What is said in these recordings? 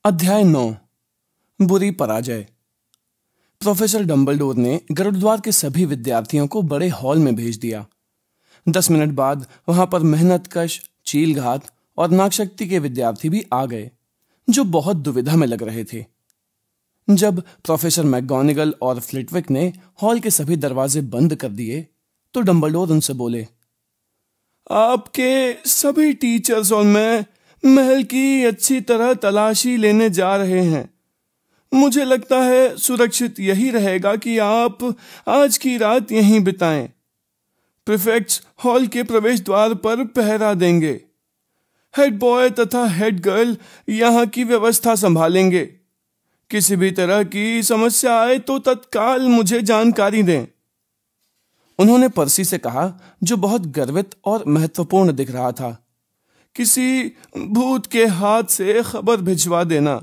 अध्याय 9 बुरी पराजय। प्रोफेसर डंबलडोर ने गरुड़द्वार के सभी विद्यार्थियों को बड़े हॉल में भेज दिया। 10 मिनट बाद वहां पर मेहनतकश, चीलघात और नागशक्ति के विद्यार्थी भी आ गए, जो बहुत दुविधा में लग रहे थे। जब प्रोफेसर मैकगोनागल और फ्लिटविक ने हॉल के सभी दरवाजे बंद कर दिए तो डंबलडोर उनसे बोले, आपके सभी टीचर्स और मैं महल की अच्छी तरह तलाशी लेने जा रहे हैं। मुझे लगता है सुरक्षित यही रहेगा कि आप आज की रात यहीं बिताएं। प्रीफेक्ट्स हॉल के प्रवेश द्वार पर पहरा देंगे। हेड बॉय तथा हेड गर्ल यहाँ की व्यवस्था संभालेंगे। किसी भी तरह की समस्या आए तो तत्काल मुझे जानकारी दें। उन्होंने पर्सी से कहा, जो बहुत गर्वित और महत्वपूर्ण दिख रहा था, किसी भूत के हाथ से खबर भिजवा देना।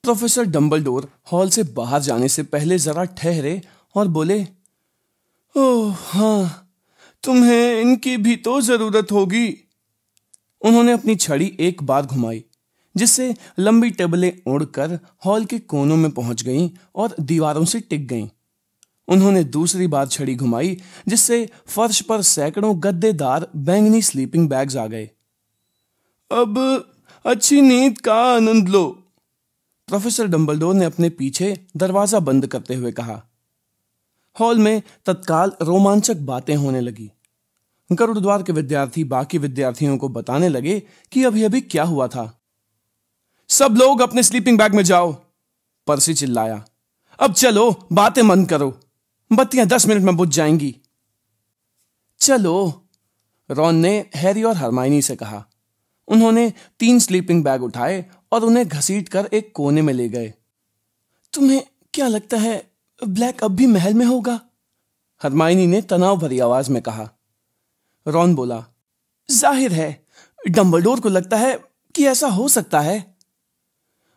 प्रोफेसर डंबलडोर हॉल से बाहर जाने से पहले जरा ठहरे और बोले, ओह हाँ, तुम्हें इनकी भी तो जरूरत होगी। उन्होंने अपनी छड़ी एक बार घुमाई, जिससे लंबी टेबलें उड़कर हॉल के कोनों में पहुंच गईं और दीवारों से टिक गईं। उन्होंने दूसरी बार छड़ी घुमाई, जिससे फर्श पर सैकड़ों गद्देदार बैंगनी स्लीपिंग बैग्स आ गए। अब अच्छी नींद का आनंद लो, प्रोफेसर डंबलडोर ने अपने पीछे दरवाजा बंद करते हुए कहा। हॉल में तत्काल रोमांचक बातें होने लगी। गरुड़द्वार के विद्यार्थी बाकी विद्यार्थियों को बताने लगे कि अभी अभी क्या हुआ था। सब लोग अपने स्लीपिंग बैग में जाओ, पर्सी चिल्लाया। अब चलो, बातें बंद करो, बत्तियां 10 मिनट में बुझ जाएंगी। चलो, रॉन ने हैरी और हरमाइनी से कहा। उन्होंने 3 स्लीपिंग बैग उठाए और उन्हें घसीटकर एक कोने में ले गए। तुम्हें क्या लगता है ब्लैक अब भी महल में होगा? हरमाइनी ने तनाव भरी आवाज में कहा। रॉन बोला, जाहिर है, डंबलडोर को लगता है कि ऐसा हो सकता है।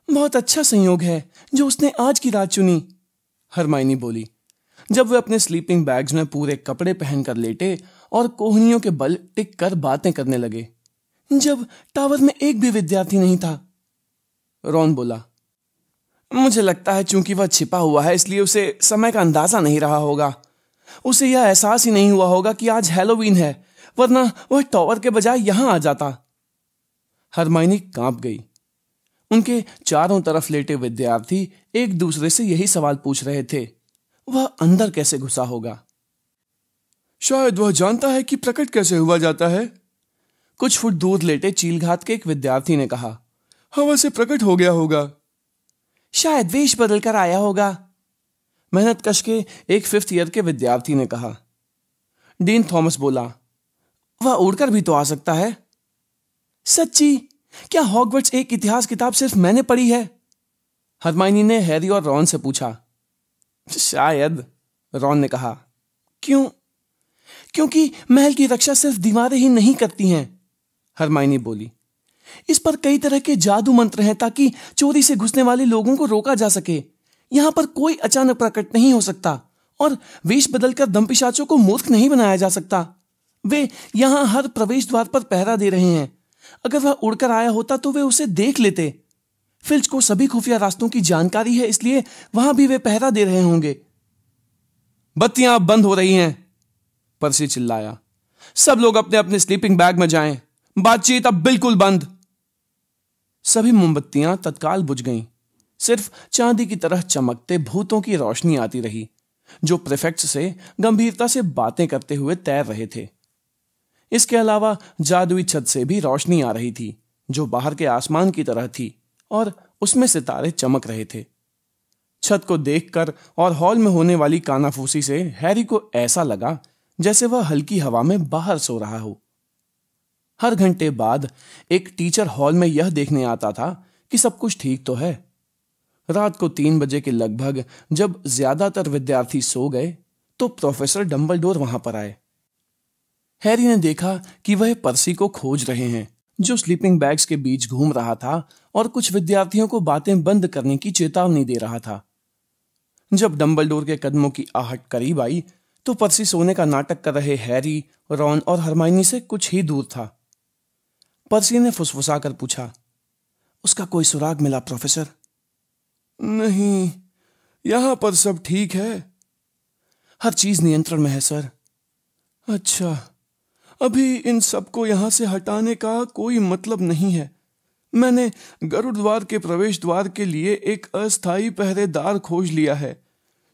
बहुत अच्छा संयोग है जो उसने आज की रात चुनी, हरमाइनी बोली, जब वे अपने स्लीपिंग बैग्स में पूरे कपड़े पहनकर लेटे और कोहनियों के बल टिक कर बातें करने लगे। जब टावर में एक भी विद्यार्थी नहीं था, रॉन बोला। मुझे लगता है चूंकि वह छिपा हुआ है, इसलिए उसे समय का अंदाजा नहीं रहा होगा। उसे यह एहसास ही नहीं हुआ होगा कि आज हैलोवीन है, वरना वह टावर के बजाय यहां आ जाता। हरमाइनी कांप गई। उनके चारों तरफ लेटे विद्यार्थी एक दूसरे से यही सवाल पूछ रहे थे, वह अंदर कैसे घुसा होगा? शायद वह जानता है कि प्रकट कैसे हुआ जाता है, कुछ फुट दूर लेटे चीलघात के एक विद्यार्थी ने कहा। हवा से प्रकट हो गया होगा। शायद वेश बदल कर आया होगा, मेहनतकश के एक 5th ईयर के विद्यार्थी ने कहा। डीन थॉमस बोला, वह उड़कर भी तो आ सकता है। सच्ची? क्या हॉगवर्ट्स एक इतिहास किताब सिर्फ मैंने पढ़ी है? हरमाइनी ने हैरी और रॉन से पूछा। शायद, रॉन ने कहा। क्यों? क्योंकि महल की रक्षा सिर्फ दीवारें ही नहीं करती हैं, हरमाइनी बोली। इस पर कई तरह के जादू मंत्र हैं ताकि चोरी से घुसने वाले लोगों को रोका जा सके। यहां पर कोई अचानक प्रकट नहीं हो सकता और वेश बदलकर दंपिशाचों को मूर्ख नहीं बनाया जा सकता। वे यहां हर प्रवेश द्वार पर पहरा दे रहे हैं। अगर वह उड़कर आया होता तो वे उसे देख लेते। फिल्च को सभी खुफिया रास्तों की जानकारी है, इसलिए वहां भी वे पहरा दे रहे होंगे। बत्तियां अब बंद हो रही हैं, पर्सी चिल्लाया। सब लोग अपने अपने स्लीपिंग बैग में जाएं। बातचीत अब बिल्कुल बंद। सभी मोमबत्तियां तत्काल बुझ गईं। सिर्फ चांदी की तरह चमकते भूतों की रोशनी आती रही, जो प्रीफेक्ट्स से गंभीरता से बातें करते हुए तैर रहे थे। इसके अलावा जादुई छत से भी रोशनी आ रही थी, जो बाहर के आसमान की तरह थी और उसमें सितारे चमक रहे थे। छत को देखकर और हॉल में होने वाली कानाफूसी से हैरी को ऐसा लगा जैसे वह हल्की हवा में बाहर सो रहा हो। हर घंटे बाद एक टीचर हॉल में यह देखने आता था कि सब कुछ ठीक तो है। रात को 3 बजे के लगभग जब ज्यादातर विद्यार्थी सो गए तो प्रोफेसर डंबलडोर वहां पर आए। हैरी ने देखा कि वह पर्सी को खोज रहे हैं, जो स्लीपिंग बैग्स के बीच घूम रहा था और कुछ विद्यार्थियों को बातें बंद करने की चेतावनी दे रहा था। जब डंबलडोर के कदमों की आहट करीब आई तो पर्सी सोने का नाटक कर रहे हैरी, रॉन और हरमाइनी से कुछ ही दूर था। पर्सी ने फुसफुसाकर पूछा, उसका कोई सुराग मिला प्रोफेसर? नहीं, यहां पर सब ठीक है। हर चीज नियंत्रण में है सर। अच्छा, अभी इन सबको यहां से हटाने का कोई मतलब नहीं है। मैंने गरुड़ के प्रवेश द्वार के लिए एक अस्थायी पहरेदार खोज लिया है।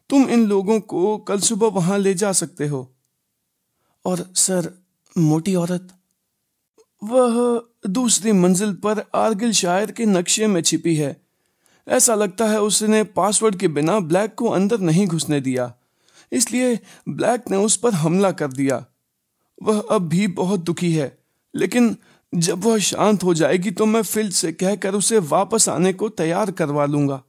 तुम इन लोगों को कल सुबह वहां ले जा सकते हो। और सर, मोटी औरत? वह दूसरी मंजिल पर आर्गिल शायर के नक्शे में छिपी है। ऐसा लगता है उसने पासवर्ड के बिना ब्लैक को अंदर नहीं घुसने दिया, इसलिए ब्लैक ने उस पर हमला कर दिया। वह अब भी बहुत दुखी है, लेकिन जब वह शांत हो जाएगी तो मैं फिल से कहकर उसे वापस आने को तैयार करवा लूंगा।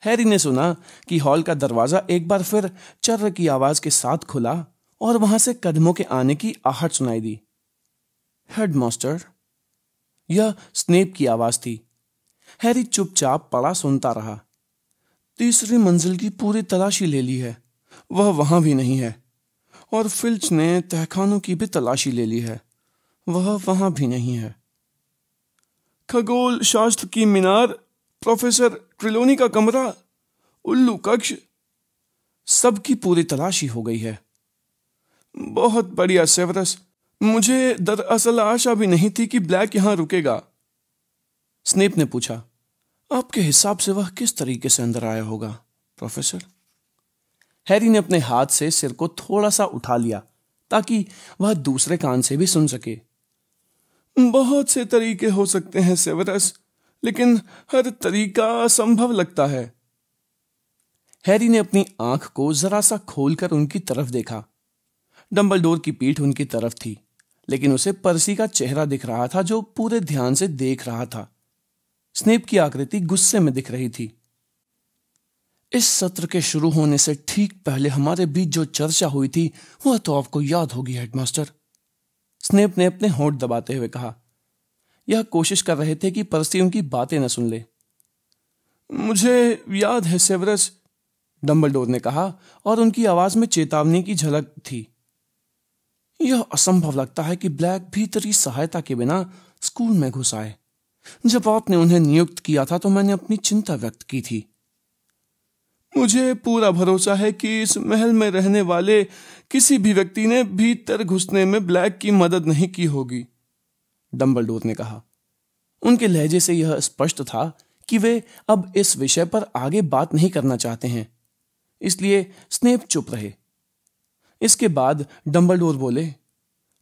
हैरी ने सुना कि हॉल का दरवाजा एक बार फिर चर्र की आवाज के साथ खुला और वहां से कदमों के आने की आहट सुनाई दी। हेडमास्टर, यह स्नेप की आवाज थी। हैरी चुपचाप पड़ा सुनता रहा। तीसरी मंजिल की पूरी तलाशी ले ली है, वह वहां भी नहीं है। और फिल्च ने तहखानों की भी तलाशी ले ली है, वह वहां भी नहीं है। खगोल शास्त्र की मीनार, प्रोफेसर ट्रिलोनी का कमरा, उल्लू कक्ष, सबकी पूरी तलाशी हो गई है। बहुत बढ़िया सेवरस, मुझे दरअसल आशा भी नहीं थी कि ब्लैक यहां रुकेगा। स्नेप ने पूछा, आपके हिसाब से वह किस तरीके से अंदर आया होगा प्रोफेसर? हैरी ने अपने हाथ से सिर को थोड़ा सा उठा लिया ताकि वह दूसरे कान से भी सुन सके। बहुत से तरीके हो सकते हैं सेवरस, लेकिन हर तरीका असंभव लगता है। हैरी ने अपनी आंख को जरा सा खोलकर उनकी तरफ देखा। डंबलडोर की पीठ उनकी तरफ थी, लेकिन उसे पर्सी का चेहरा दिख रहा था जो पूरे ध्यान से देख रहा था। स्नेप की आकृति गुस्से में दिख रही थी। इस सत्र के शुरू होने से ठीक पहले हमारे बीच जो चर्चा हुई थी वह तो आपको याद होगी हेडमास्टर, स्नेप ने अपने होंठ दबाते हुए कहा। यह कोशिश कर रहे थे कि पर्सी उनकी बातें न सुन ले। मुझे याद है सेवरस, डंबलडोर ने कहा और उनकी आवाज में चेतावनी की झलक थी। यह असंभव लगता है कि ब्लैक भीतरी सहायता के बिना स्कूल में घुस आए। जब आपने उन्हें नियुक्त किया था तो मैंने अपनी चिंता व्यक्त की थी। मुझे पूरा भरोसा है कि इस महल में रहने वाले किसी भी व्यक्ति ने भीतर घुसने में ब्लैक की मदद नहीं की होगी, डंबलडोर ने कहा। उनके लहजे से यह स्पष्ट था कि वे अब इस विषय पर आगे बात नहीं करना चाहते हैं, इसलिए स्नेप चुप रहे। इसके बाद डंबलडोर बोले,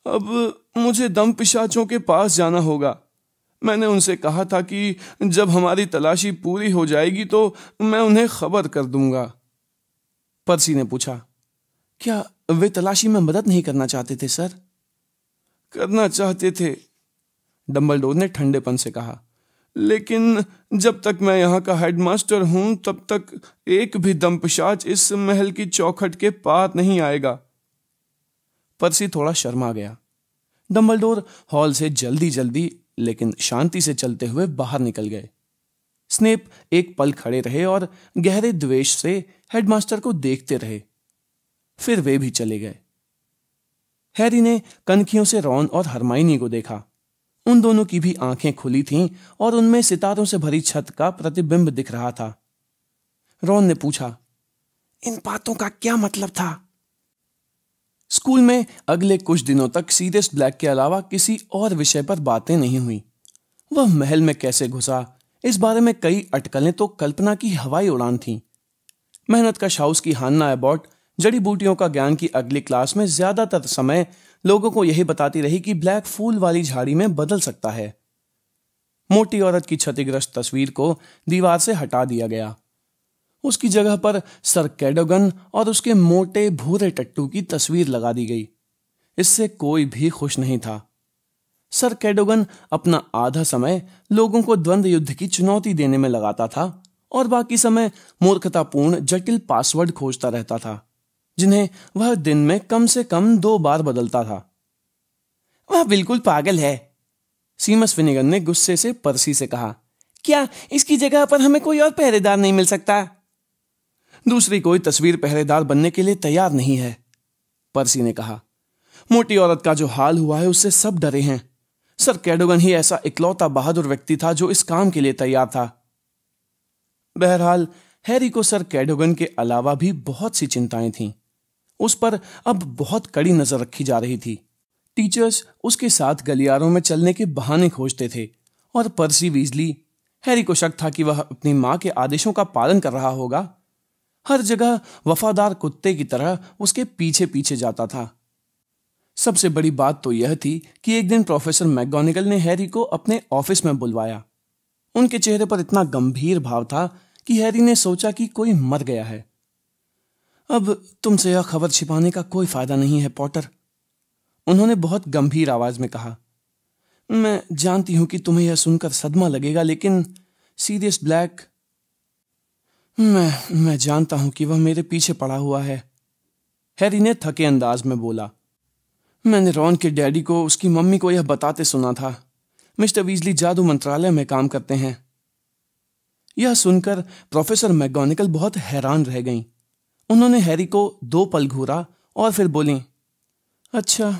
अब मुझे दम पिशाचों के पास जाना होगा। मैंने उनसे कहा था कि जब हमारी तलाशी पूरी हो जाएगी तो मैं उन्हें खबर कर दूंगा। पर्सी ने पूछा, क्या वे तलाशी में मदद नहीं करना चाहते थे सर? करना चाहते थे, डंबलडोर ने ठंडेपन से कहा, लेकिन जब तक मैं यहाँ का हेडमास्टर हूं तब तक एक भी दमपिशाच इस महल की चौखट के पार नहीं आएगा। पर्सी थोड़ा शर्मा गया। डंबलडोर हॉल से जल्दी जल्दी लेकिन शांति से चलते हुए बाहर निकल गए। स्नेप एक पल खड़े रहे और गहरे द्वेष से हेडमास्टर को देखते रहे, फिर वे भी चले गए। हैरी ने कनखियों से रॉन और हरमाइनी को देखा। उन दोनों की भी आंखें खुली थीं और उनमें सितारों से भरी छत का प्रतिबिंब दिख रहा था। रॉन ने पूछा, इन बातों का क्या मतलब था? स्कूल में अगले कुछ दिनों तक सीरियस ब्लैक के अलावा किसी और विषय पर बातें नहीं हुई। वह महल में कैसे घुसा, इस बारे में कई अटकलें तो कल्पना की हवाई उड़ान थीं। मेहनत का हाउस की हान्ना एबॉट जड़ी बूटियों का ज्ञान की अगली क्लास में ज्यादातर समय लोगों को यही बताती रही कि ब्लैक फूल वाली झाड़ी में बदल सकता है। मोटी औरत की क्षतिग्रस्त तस्वीर को दीवार से हटा दिया गया। उसकी जगह पर सर कैडोगन और उसके मोटे भूरे टट्टू की तस्वीर लगा दी गई। इससे कोई भी खुश नहीं था। सर कैडोगन अपना आधा समय लोगों को द्वंद्व युद्ध की चुनौती देने में लगाता था और बाकी समय मूर्खतापूर्ण जटिल पासवर्ड खोजता रहता था, जिन्हें वह दिन में कम से कम 2 बार बदलता था। वह बिल्कुल पागल है, सीमस फिनिगन ने गुस्से से पर्सी से कहा। क्या इसकी जगह पर हमें कोई और पहरेदार नहीं मिल सकता? दूसरी कोई तस्वीर पहरेदार बनने के लिए तैयार नहीं है, पर्सी ने कहा। मोटी औरत का जो हाल हुआ है उससे सब डरे हैं। सर कैडोगन ही ऐसा इकलौता बहादुर व्यक्ति था जो इस काम के लिए तैयार था। बहरहाल हैरी को सर कैडोगन के अलावा भी बहुत सी चिंताएं थीं। उस पर अब बहुत कड़ी नजर रखी जा रही थी। टीचर्स उसके साथ गलियारों में चलने के बहाने खोजते थे और पर्सी वीजली, हैरी को शक था कि वह अपनी मां के आदेशों का पालन कर रहा होगा, हर जगह वफादार कुत्ते की तरह उसके पीछे पीछे जाता था। सबसे बड़ी बात तो यह थी कि एक दिन प्रोफेसर मैकगोनागल ने हैरी को अपने ऑफिस में बुलवाया। उनके चेहरे पर इतना गंभीर भाव था कि हैरी ने सोचा कि कोई मर गया है। अब तुमसे यह खबर छिपाने का कोई फायदा नहीं है पॉटर, उन्होंने बहुत गंभीर आवाज में कहा। मैं जानती हूं कि तुम्हें यह सुनकर सदमा लगेगा, लेकिन सीरियस ब्लैक, मैं जानता हूं कि वह मेरे पीछे पड़ा हुआ है, हैरी ने थके अंदाज में बोला। मैंने रॉन के डैडी को उसकी मम्मी को यह बताते सुना था। मिस्टर वीजली जादू मंत्रालय में काम करते हैं। यह सुनकर प्रोफेसर मैकगोनागल बहुत हैरान रह गईं। उन्होंने हैरी को 2 पल घूरा और फिर बोली, अच्छा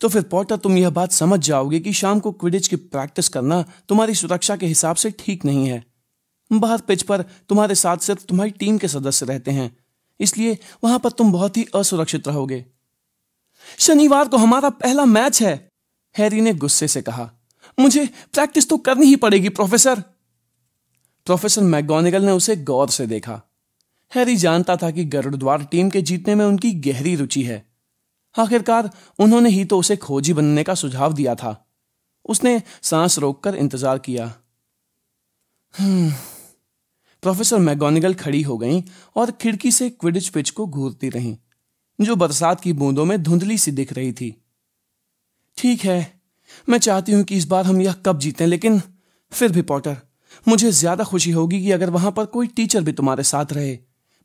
तो फिर पॉटर तुम यह बात समझ जाओगे कि शाम को क्विडिच की प्रैक्टिस करना तुम्हारी सुरक्षा के हिसाब से ठीक नहीं है। बाहर पिच पर तुम्हारे साथ सिर्फ तुम्हारी टीम के सदस्य रहते हैं, इसलिए वहां पर तुम बहुत ही असुरक्षित रहोगे। शनिवार को हमारा पहला मैच है, हैरी ने गुस्से से कहा। मुझे प्रैक्टिस तो करनी ही पड़ेगी प्रोफेसर। प्रोफेसर मैकगोनागल ने उसे गौर से देखा। हैरी जानता था कि गरुड़द्वार टीम के जीतने में उनकी गहरी रुचि है। आखिरकार उन्होंने ही तो उसे खोजी बनने का सुझाव दिया था। उसने सांस रोककर इंतजार किया। प्रोफेसर मैकगोनागल खड़ी हो गईं और खिड़की से क्विडिच पिच को घूरती रहीं, जो बरसात की बूंदों में धुंधली सी दिख रही थी। ठीक है, मैं चाहती हूं कि इस बार हम यह कप जीतें, लेकिन फिर भी पॉटर, मुझे ज्यादा खुशी होगी कि अगर वहां पर कोई टीचर भी तुम्हारे साथ रहे।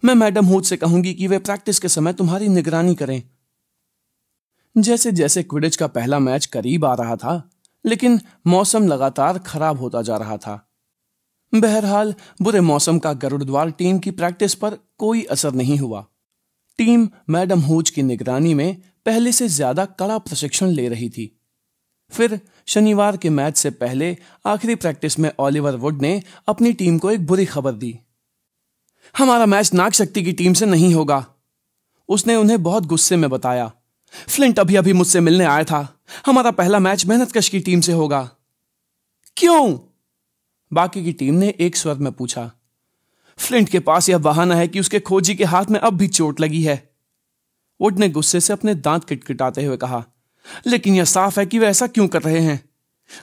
मैं मैडम हूड से कहूंगी कि वे प्रैक्टिस के समय तुम्हारी निगरानी करें। जैसे जैसे क्विडिच का पहला मैच करीब आ रहा था, लेकिन मौसम लगातार खराब होता जा रहा था। बहरहाल बुरे मौसम का गरुड़द्वार टीम की प्रैक्टिस पर कोई असर नहीं हुआ। टीम मैडम हूज की निगरानी में पहले से ज्यादा कड़ा प्रशिक्षण ले रही थी। फिर शनिवार के मैच से पहले आखिरी प्रैक्टिस में ओलिवर वुड ने अपनी टीम को एक बुरी खबर दी। हमारा मैच नागशक्ति की टीम से नहीं होगा, उसने उन्हें बहुत गुस्से में बताया। फ्लिंट अभी अभी मुझसे मिलने आया था। हमारा पहला मैच मेहनतकश की टीम से होगा। क्यों? बाकी की टीम ने एक स्वर में पूछा। फ्लिंट के पास यह बहाना है कि उसके खोजी के हाथ में अब भी चोट लगी है, वुड ने गुस्से से अपने दांत किटकिटाते हुए कहा। लेकिन यह साफ है कि वे ऐसा क्यों कर रहे हैं।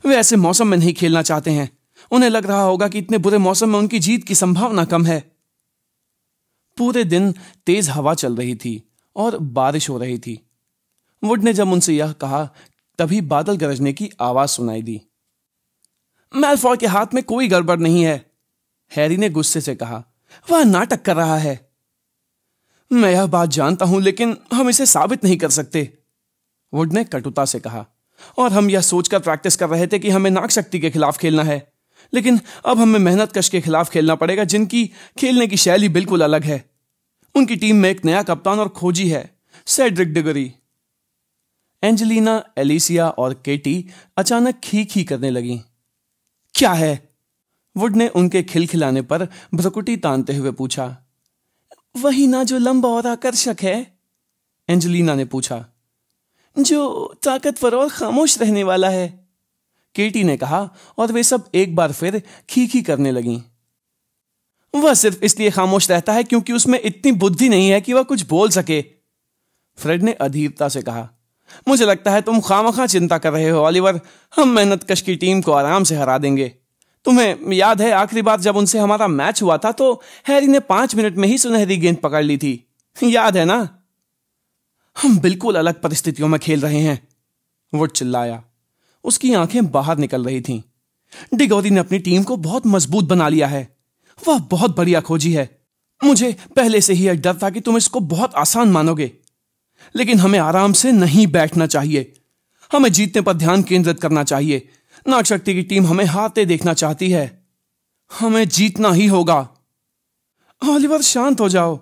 वे ऐसे मौसम में नहीं खेलना चाहते हैं। उन्हें लग रहा होगा कि इतने बुरे मौसम में उनकी जीत की संभावना कम है। पूरे दिन तेज हवा चल रही थी और बारिश हो रही थी। वुड ने जब उनसे यह कहा, तभी बादल गरजने की आवाज सुनाई दी। मैलफॉय के हाथ में कोई गड़बड़ नहीं है, हैरी ने गुस्से से कहा। वह नाटक कर रहा है। मैं यह बात जानता हूं, लेकिन हम इसे साबित नहीं कर सकते, वुड ने कटुता से कहा। और हम यह सोचकर प्रैक्टिस कर रहे थे कि हमें नागशक्ति के खिलाफ खेलना है, लेकिन अब हमें मेहनतकश के खिलाफ खेलना पड़ेगा, जिनकी खेलने की शैली बिल्कुल अलग है। उनकी टीम में एक नया कप्तान और खोजी है, सेड्रिक डिगोरी। एंजेलिना, एलिसिया और केटी अचानक खी करने लगी। क्या है? वुड ने उनके खिलखिलाने पर भ्रुकुटी तानते हुए पूछा। वही ना जो लंबा और आकर्षक है, एंजेलिना ने पूछा। जो ताकतवर और खामोश रहने वाला है, केटी ने कहा, और वे सब एक बार फिर खी करने लगीं। वह सिर्फ इसलिए खामोश रहता है क्योंकि उसमें इतनी बुद्धि नहीं है कि वह कुछ बोल सके, फ्रेड ने अधीरता से कहा। मुझे लगता है तुम खामखा चिंता कर रहे हो ओलिवर। हम मेहनतकश की टीम को आराम से हरा देंगे। तुम्हें याद है आखिरी बार जब उनसे हमारा मैच हुआ था तो हैरी ने 5 मिनट में ही सुनहरी गेंद पकड़ ली थी, याद है ना? हम बिल्कुल अलग परिस्थितियों में खेल रहे हैं, वुड चिल्लाया। उसकी आंखें बाहर निकल रही थीं। डिगोरी ने अपनी टीम को बहुत मजबूत बना लिया है। वह बहुत बढ़िया खोजी है। मुझे पहले से ही एक डर था कि तुम इसको बहुत आसान मानोगे, लेकिन हमें आराम से नहीं बैठना चाहिए। हमें जीतने पर ध्यान केंद्रित करना चाहिए। नागशक्ति की टीम हमें हारते देखना चाहती है। हमें जीतना ही होगा। ओलिवर शांत हो जाओ,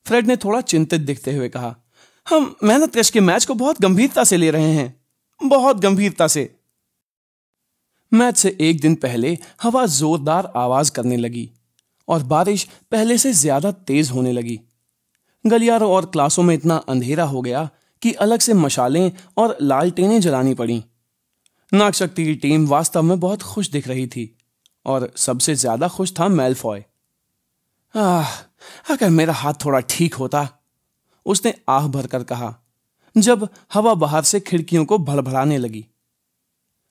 फ्रेड ने थोड़ा चिंतित दिखते हुए कहा। हम मेहनतकश के मैच को बहुत गंभीरता से ले रहे हैं, बहुत गंभीरता से। मैच से एक दिन पहले हवा जोरदार आवाज करने लगी और बारिश पहले से ज्यादा तेज होने लगी। गलियारों और क्लासों में इतना अंधेरा हो गया कि अलग से मशालें और लालटेनें जलानी पड़ी। नागशक्ति की टीम वास्तव में बहुत खुश दिख रही थी और सबसे ज्यादा खुश था मैलफॉय। अगर मेरा हाथ थोड़ा ठीक होता, उसने आह भरकर कहा जब हवा बाहर से खिड़कियों को भड़भड़ाने लगी।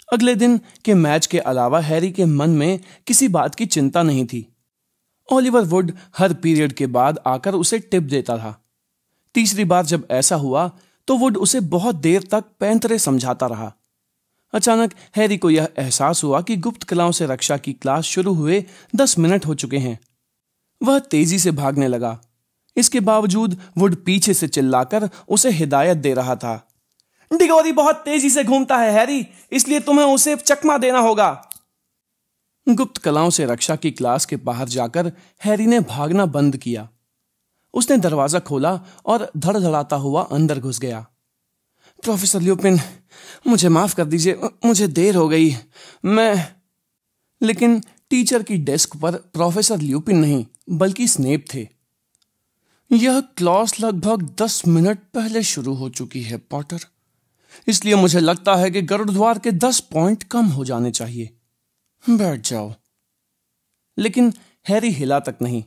अगले दिन के मैच के अलावा हैरी के मन में किसी बात की चिंता नहीं थी। ओलिवर वुड हर पीरियड के बाद आकर उसे टिप देता था। तीसरी बार जब ऐसा हुआ तो वुड उसे बहुत देर तक पैंतरे समझाता रहा। अचानक हैरी को यह एहसास हुआ कि गुप्त कलाओं से रक्षा की क्लास शुरू हुए 10 मिनट हो चुके हैं। वह तेजी से भागने लगा। इसके बावजूद वुड पीछे से चिल्लाकर उसे हिदायत दे रहा था। डिगोरी बहुत तेजी से घूमता है हैरी, इसलिए तुम्हें उसे चकमा देना होगा। गुप्त कलाओं से रक्षा की क्लास के बाहर जाकर हैरी ने भागना बंद किया। उसने दरवाजा खोला और धड़धड़ाता हुआ अंदर घुस गया। प्रोफेसर ल्यूपिन, मुझे माफ कर दीजिए, मुझे देर हो गई। लेकिन टीचर की डेस्क पर प्रोफेसर ल्यूपिन नहीं बल्कि स्नेप थे। यह क्लास लगभग 10 मिनट पहले शुरू हो चुकी है पॉटर, इसलिए मुझे लगता है कि गरुड़द्वार के 10 पॉइंट कम हो जाने चाहिए। बैठ जाओ। लेकिन हैरी हिला तक नहीं।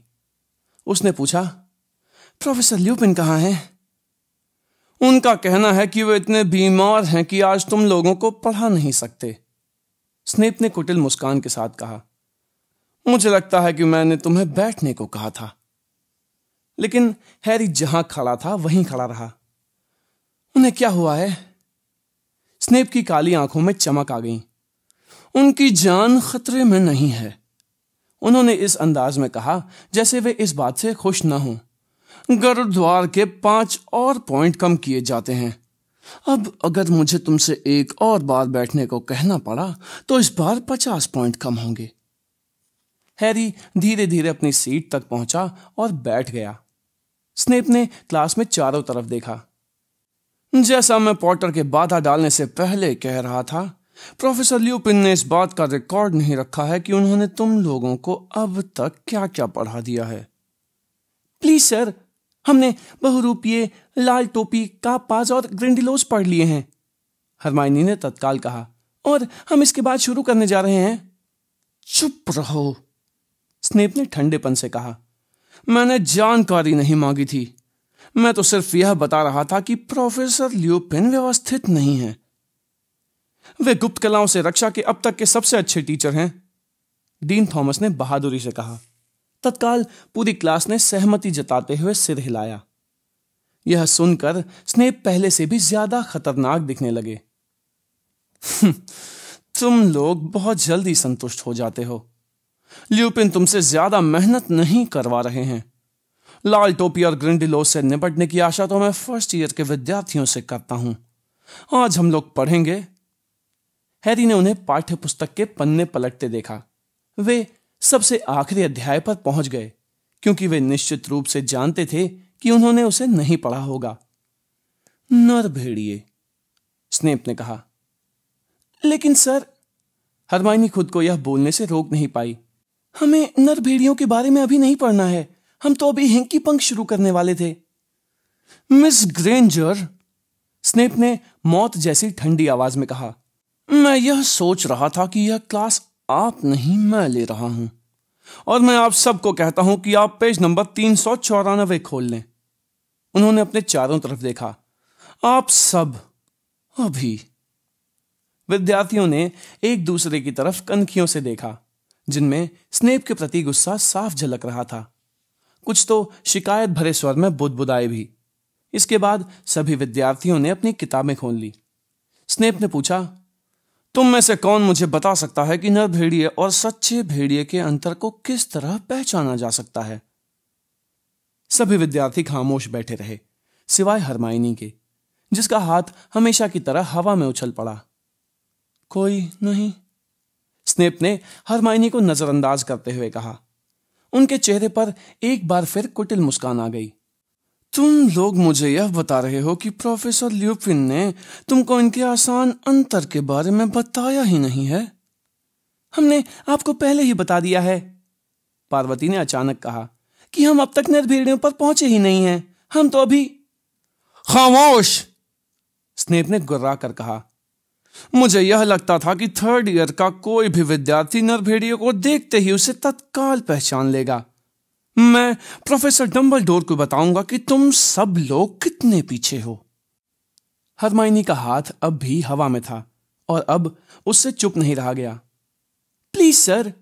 उसने पूछा, प्रोफेसर ल्यूपिन कहाँ हैं? उनका कहना है कि वे इतने बीमार हैं कि आज तुम लोगों को पढ़ा नहीं सकते। स्नेप ने कुटिल मुस्कान के साथ कहा, मुझे लगता है कि मैंने तुम्हें बैठने को कहा था। लेकिन हैरी जहां खड़ा था वहीं खड़ा रहा। उन्हें क्या हुआ है? स्नेप की काली आंखों में चमक आ गई। उनकी जान खतरे में नहीं है, उन्होंने इस अंदाज में कहा जैसे वे इस बात से खुश न हों। गरुड़द्वार के 5 और पॉइंट कम किए जाते हैं। अब अगर मुझे तुमसे एक और बार बैठने को कहना पड़ा तो इस बार 50 पॉइंट कम होंगे। हैरी धीरे धीरे अपनी सीट तक पहुंचा और बैठ गया। स्नेप ने क्लास में चारों तरफ देखा। जैसा मैं पॉटर के बाधा डालने से पहले कह रहा था, प्रोफेसर ल्यूपिन ने इस बात का रिकॉर्ड नहीं रखा है कि उन्होंने तुम लोगों को अब तक क्या क्या पढ़ा दिया है। प्लीज सर, हमने बहुरूपिये, लाल टोपी, कापाज और ग्रिंडिलोस पढ़ लिए हैं, हरमाइनी ने तत्काल कहा, और हम इसके बाद शुरू करने जा रहे हैं। चुप रहो, स्नेप ने ठंडेपन से कहा। मैंने जानकारी नहीं मांगी थी, मैं तो सिर्फ यह बता रहा था कि प्रोफेसर ल्यूपिन व्यवस्थित नहीं है। वे गुप्त कलाओं से रक्षा के अब तक के सबसे अच्छे टीचर हैं, डीन थॉमस ने बहादुरी से कहा। तत्काल पूरी क्लास ने सहमति जताते हुए सिर हिलाया। यह सुनकर स्नेप पहले से भी ज्यादा खतरनाक दिखने लगे। तुम लोग बहुत जल्दी संतुष्ट हो जाते हो। ल्यूपिन तुमसे ज्यादा मेहनत नहीं करवा रहे हैं। लाल टोपी और ग्रिंडिलोस से निपटने की आशा तो मैं फर्स्ट ईयर के विद्यार्थियों से करता हूं। आज हम लोग पढ़ेंगे। हैरी ने उन्हें पाठ्य पुस्तक के पन्ने पलटते देखा। वे सबसे आखिरी अध्याय पर पहुंच गए, क्योंकि वे निश्चित रूप से जानते थे कि उन्होंने उसे नहीं पढ़ा होगा। नर भेड़िए, स्नेप ने कहा। लेकिन सर, हरमाइनी खुद को यह बोलने से रोक नहीं पाई। हमें नर भेड़ियों के बारे में अभी नहीं पढ़ना है, हम तो अभी हिंकी पंख शुरू करने वाले थे। मिस ग्रेंजर, स्नेप ने मौत जैसी ठंडी आवाज में कहा, मैं यह सोच रहा था कि यह क्लास आप नहीं मैं ले रहा हूं, और मैं आप सबको कहता हूं कि आप पेज नंबर 394 खोल लें। उन्होंने अपने चारों तरफ देखा। आप सब अभी। विद्यार्थियों ने एक दूसरे की तरफ कनखियों से देखा, जिनमें स्नेप के प्रति गुस्सा साफ झलक रहा था। कुछ तो शिकायत भरे स्वर में बुदबुदाए भी। इसके बाद सभी विद्यार्थियों ने अपनी किताबें खोल ली। स्नेप ने पूछा, तुम में से कौन मुझे बता सकता है कि नर भेड़िए और सच्चे भेड़िए के अंतर को किस तरह पहचाना जा सकता है? सभी विद्यार्थी खामोश बैठे रहे, सिवाय हरमाइनी के, जिसका हाथ हमेशा की तरह हवा में उछल पड़ा। कोई नहीं, स्नेप ने हरमाइनी को नजरअंदाज करते हुए कहा। उनके चेहरे पर एक बार फिर कुटिल मुस्कान आ गई। तुम लोग मुझे यह बता रहे हो कि प्रोफेसर ल्यूपिन ने तुमको इनके आसान अंतर के बारे में बताया ही नहीं है? हमने आपको पहले ही बता दिया है, पार्वती ने अचानक कहा, कि हम अब तक नरभेड़ियों पर पहुंचे ही नहीं हैं। हम तो अभी। खामोश, स्नेप ने गुर्रा कर कहा। मुझे यह लगता था कि थर्ड ईयर का कोई भी विद्यार्थी नरभेड़ियों को देखते ही उसे तत्काल पहचान लेगा। मैं प्रोफेसर डंबलडोर को बताऊंगा कि तुम सब लोग कितने पीछे हो। हरमाइनी का हाथ अब भी हवा में था और अब उससे चुप नहीं रहा गया। प्लीज सर,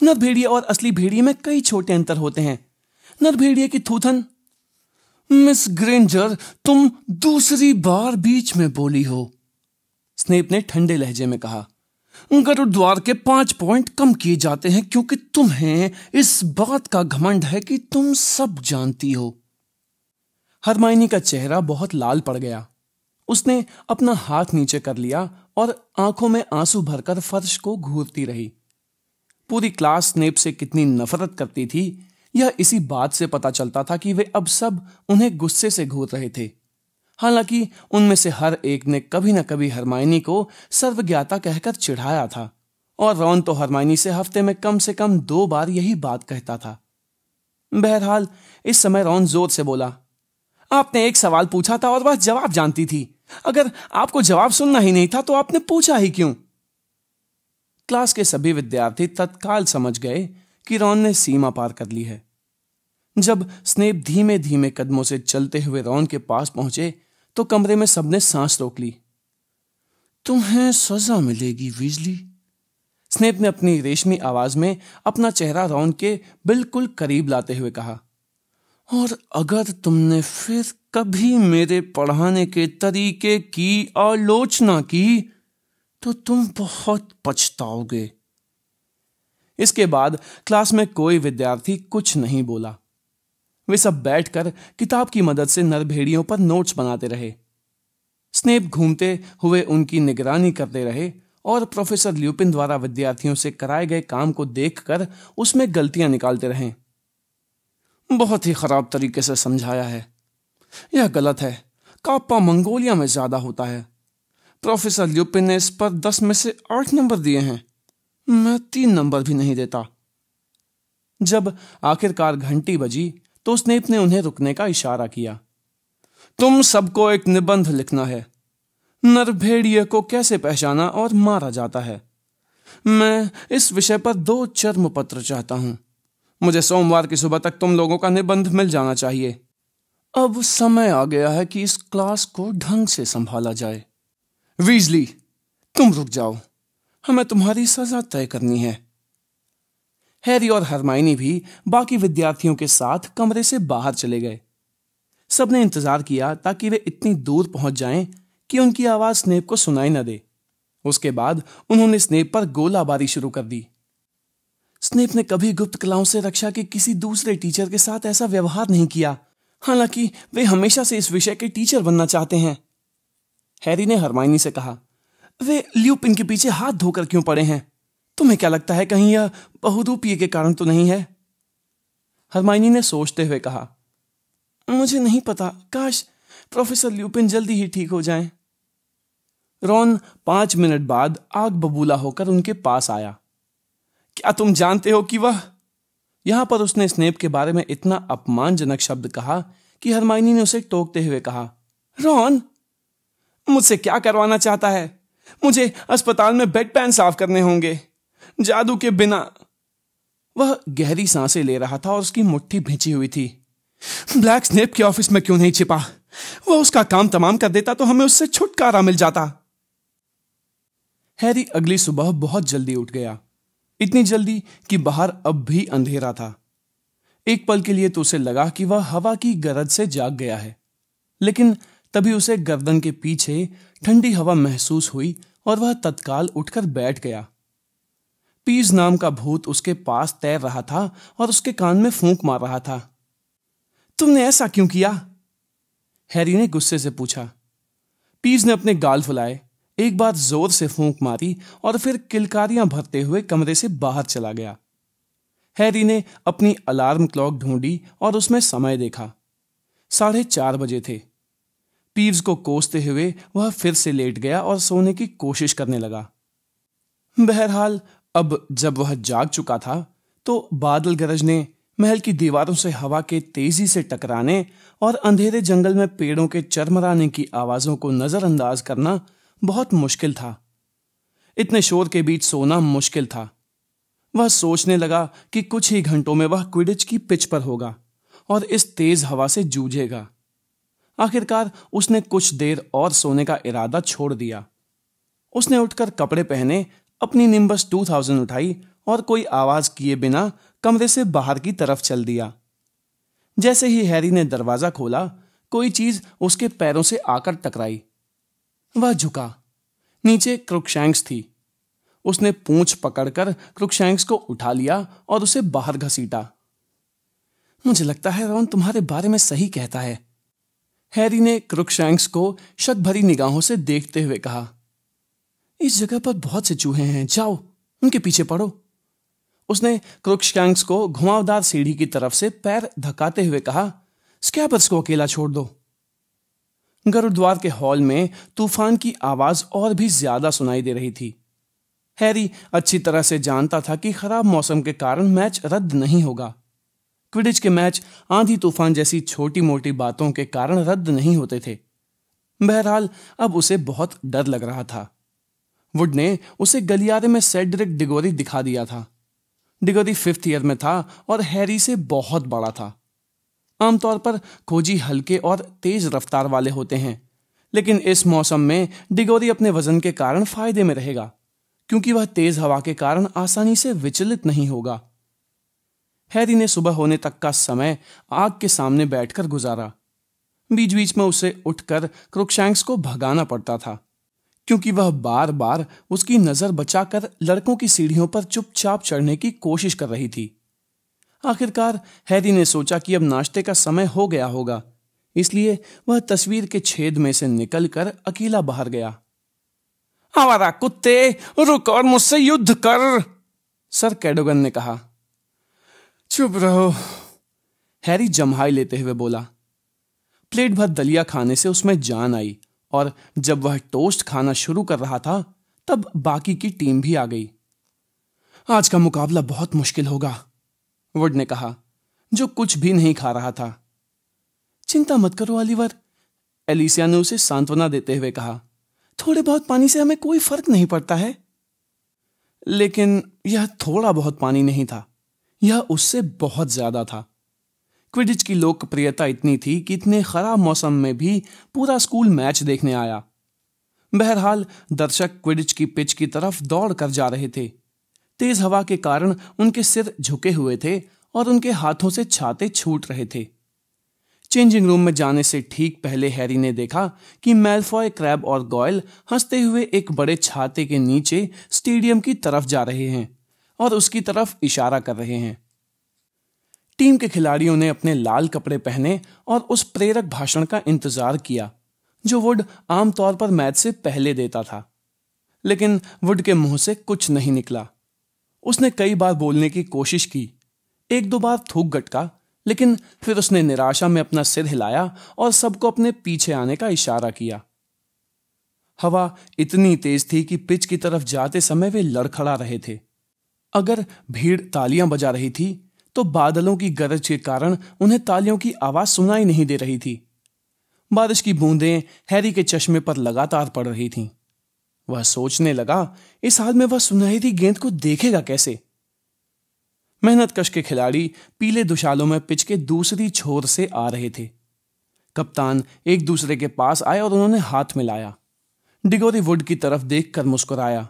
नरभेड़िए और असली भेड़िए में कई छोटे अंतर होते हैं। नरभेड़िए की थूथन। मिस ग्रेंजर, तुम दूसरी बार बीच में बोली हो, स्नेप ने ठंडे लहजे में कहा। गुरुद्वार के 5 पॉइंट कम किए जाते हैं क्योंकि तुम्हें इस बात का घमंड है कि तुम सब जानती हो। हरमाइनी का चेहरा बहुत लाल पड़ गया। उसने अपना हाथ नीचे कर लिया और आंखों में आंसू भरकर फर्श को घूरती रही। पूरी क्लास स्नेप से कितनी नफरत करती थी, यह इसी बात से पता चलता था कि वे अब सब उन्हें गुस्से से घूर रहे थे। हालांकि उनमें से हर एक ने कभी न कभी हरमाइनी को सर्वज्ञाता कहकर चिढ़ाया था, और रॉन तो हरमाइनी से हफ्ते में कम से कम 2 बार यही बात कहता था। बहरहाल इस समय रॉन जोर से बोला, आपने एक सवाल पूछा था और वह जवाब जानती थी। अगर आपको जवाब सुनना ही नहीं था तो आपने पूछा ही क्यों? क्लास के सभी विद्यार्थी तत्काल समझ गए कि रॉन ने सीमा पार कर ली है। जब स्नेप धीमे धीमे कदमों से चलते हुए रॉन के पास पहुंचे तो कमरे में सबने सांस रोक ली। तुम्हें सजा मिलेगी वीजली, स्नेप ने अपनी रेशमी आवाज में अपना चेहरा रॉन के बिल्कुल करीब लाते हुए कहा। और अगर तुमने फिर कभी मेरे पढ़ाने के तरीके की आलोचना की तो तुम बहुत पछताओगे। इसके बाद क्लास में कोई विद्यार्थी कुछ नहीं बोला। वे सब बैठकर किताब की मदद से नरभेड़ियों पर नोट्स बनाते रहे। स्नेप घूमते हुए उनकी निगरानी करते रहे और प्रोफेसर ल्यूपिन द्वारा विद्यार्थियों से कराए गए काम को देखकर उसमें गलतियां निकालते रहे। बहुत ही खराब तरीके से समझाया है, यह गलत है। काप्पा मंगोलिया में ज्यादा होता है। प्रोफेसर ल्यूपिन ने इस पर 10 में से 8 नंबर दिए हैं। मैं 3 नंबर भी नहीं देता। जब आखिरकार घंटी बजी तो स्नेप ने उन्हें रुकने का इशारा किया। तुम सबको एक निबंध लिखना है, नरभेड़िए को कैसे पहचाना और मारा जाता है। मैं इस विषय पर 2 चर्म पत्र चाहता हूं। मुझे सोमवार की सुबह तक तुम लोगों का निबंध मिल जाना चाहिए। अब समय आ गया है कि इस क्लास को ढंग से संभाला जाए। वीजली, तुम रुक जाओ, हमें तुम्हारी सजा तय करनी है। हैरी और हरमाइनी भी बाकी विद्यार्थियों के साथ कमरे से बाहर चले गए। सबने इंतजार किया ताकि वे इतनी दूर पहुंच जाएं कि उनकी आवाज स्नेप को सुनाई न दे। उसके बाद उन्होंने स्नेप पर गोलाबारी शुरू कर दी। स्नेप ने कभी गुप्त कलाओं से रक्षा के किसी दूसरे टीचर के साथ ऐसा व्यवहार नहीं किया, हालांकि वे हमेशा से इस विषय के टीचर बनना चाहते हैं। हैरी ने हरमाइनी से कहा, वे ल्यूपिन के पीछे हाथ धोकर क्यों पड़े हैं? तुम्हें क्या लगता है कहीं यह बहुरूपिये के कारण तो नहीं है? हरमाइनी ने सोचते हुए कहा, मुझे नहीं पता, काश प्रोफेसर ल्यूपिन जल्दी ही ठीक हो जाएं। रॉन 5 मिनट बाद आग बबूला होकर उनके पास आया। क्या तुम जानते हो कि वह? यहां पर उसने स्नेप के बारे में इतना अपमानजनक शब्द कहा कि हरमाइनी ने उसे टोकते हुए कहा, रॉन, मुझसे क्या करवाना चाहता है? मुझे अस्पताल में बेड पैन साफ करने होंगे, जादू के बिना। वह गहरी सांसें ले रहा था और उसकी मुट्ठी भिंची हुई थी। ब्लैक स्नेप के ऑफिस में क्यों नहीं छिपा? वह उसका काम तमाम कर देता तो हमें उससे छुटकारा मिल जाता। हैरी अगली सुबह बहुत जल्दी उठ गया, इतनी जल्दी कि बाहर अब भी अंधेरा था। एक पल के लिए तो उसे लगा कि वह हवा की गरज से जाग गया है, लेकिन तभी उसे गर्दन के पीछे ठंडी हवा महसूस हुई और वह तत्काल उठकर बैठ गया। पीज नाम का भूत उसके पास तैर रहा था और उसके कान में फूंक मार रहा था। तुमने ऐसा क्यों किया? हैरी ने गुस्से से पूछा। पीज ने अपने गाल फुलाए, एक बार जोर से फूंक मारी और फिर किलकारियां भरते हुए कमरे से बाहर चला गया। हैरी ने अपनी अलार्म क्लॉक ढूंढी और उसमें समय देखा। 4:30 बजे थे। पीव्स को कोसते हुए वह फिर से लेट गया और सोने की कोशिश करने लगा। बहरहाल अब जब वह जाग चुका था तो बादल गरजने, महल की दीवारों से हवा के तेजी से टकराने और अंधेरे जंगल में पेड़ों के चरमराने की आवाजों को नजरअंदाज करना बहुत मुश्किल था। इतने शोर के बीच सोना मुश्किल था। वह सोचने लगा कि कुछ ही घंटों में वह क्विडिच की पिच पर होगा और इस तेज हवा से जूझेगा। आखिरकार उसने कुछ देर और सोने का इरादा छोड़ दिया। उसने उठकर कपड़े पहने, अपनी निम्बस 2000 उठाई और कोई आवाज किए बिना कमरे से बाहर की तरफ चल दिया। जैसे ही हैरी ने दरवाजा खोला, कोई चीज उसके पैरों से आकर टकराई। वह झुका। नीचे क्रुकशैंक्स थी। उसने पूंछ पकड़कर क्रुकशैंक्स को उठा लिया और उसे बाहर घसीटा। मुझे लगता है रॉन तुम्हारे बारे में सही कहता है, हैरी ने क्रुकशैंक्स को शक भरी निगाहों से देखते हुए कहा। इस जगह पर बहुत से चूहे हैं, जाओ उनके पीछे पड़ो। उसने क्रुकशैंक्स को घुमावदार सीढ़ी की तरफ से पैर धकाते हुए कहा, स्कैबर्स को अकेला छोड़ दो। गुरुद्वार के हॉल में तूफान की आवाज और भी ज्यादा सुनाई दे रही थी। हैरी अच्छी तरह से जानता था कि खराब मौसम के कारण मैच रद्द नहीं होगा। क्विडिच के मैच आंधी तूफान जैसी छोटी मोटी बातों के कारण रद्द नहीं होते थे। बहरहाल अब उसे बहुत डर लग रहा था। वुड ने उसे गलियारे में सेड्रिक डिगोरी दिखा दिया था। डिगोरी 5th ईयर में था और हैरी से बहुत बड़ा था। आमतौर पर खोजी हल्के और तेज रफ्तार वाले होते हैं, लेकिन इस मौसम में डिगोरी अपने वजन के कारण फायदे में रहेगा, क्योंकि वह तेज हवा के कारण आसानी से विचलित नहीं होगा। हैरी ने सुबह होने तक का समय आग के सामने बैठकर गुजारा। बीच बीच में उसे उठकर क्रुकशैंक्स को भगाना पड़ता था, क्योंकि वह बार बार उसकी नजर बचाकर लड़कों की सीढ़ियों पर चुपचाप चढ़ने की कोशिश कर रही थी। आखिरकार हैरी ने सोचा कि अब नाश्ते का समय हो गया होगा, इसलिए वह तस्वीर के छेद में से निकलकर अकेला बाहर गया। आवारा कुत्ते, रुक और मुझसे युद्ध कर, सर कैडोगन ने कहा। चुप रहो, हैरी जम्हाई लेते हुए बोला। प्लेट भर दलिया खाने से उसमें जान आई और जब वह टोस्ट खाना शुरू कर रहा था तब बाकी की टीम भी आ गई। आज का मुकाबला बहुत मुश्किल होगा, वुड ने कहा, जो कुछ भी नहीं खा रहा था। चिंता मत करो ओलिवर, एलिसिया ने उसे सांत्वना देते हुए कहा। थोड़े बहुत पानी से हमें कोई फर्क नहीं पड़ता है। लेकिन यह थोड़ा बहुत पानी नहीं था, यह उससे बहुत ज्यादा था। क्विडिच की लोकप्रियता इतनी थी कि इतने खराब मौसम में भी पूरा स्कूल मैच देखने आया। बहरहाल दर्शक क्विडिच की पिच की तरफ दौड़ कर जा रहे थे। तेज हवा के कारण उनके सिर झुके हुए थे और उनके हाथों से छाते छूट रहे थे। चेंजिंग रूम में जाने से ठीक पहले हैरी ने देखा कि मैलफॉय, क्रैब और गॉयल हंसते हुए एक बड़े छाते के नीचे स्टेडियम की तरफ जा रहे हैं और उसकी तरफ इशारा कर रहे हैं। टीम के खिलाड़ियों ने अपने लाल कपड़े पहने और उस प्रेरक भाषण का इंतजार किया जो वुड आमतौर पर मैच से पहले देता था, लेकिन वुड के मुंह से कुछ नहीं निकला। उसने कई बार बोलने की कोशिश की, एक दो बार थूक गटका, लेकिन फिर उसने निराशा में अपना सिर हिलाया और सबको अपने पीछे आने का इशारा किया। हवा इतनी तेज थी कि पिच की तरफ जाते समय वे लड़खड़ा रहे थे। अगर भीड़ तालियां बजा रही थी तो बादलों की गरज के कारण उन्हें तालियों की आवाज सुनाई नहीं दे रही थी। बारिश की बूंदें हैरी के चश्मे पर लगातार पड़ रही थीं। वह सोचने लगा, इस हाल में वह सुनहरी गेंद को देखेगा कैसे। मेहनतकश के खिलाड़ी पीले दुशालों में पिच के दूसरी छोर से आ रहे थे। कप्तान एक दूसरे के पास आए और उन्होंने हाथ मिलाया। डिगोरी वुड की तरफ देखकर मुस्कुराया,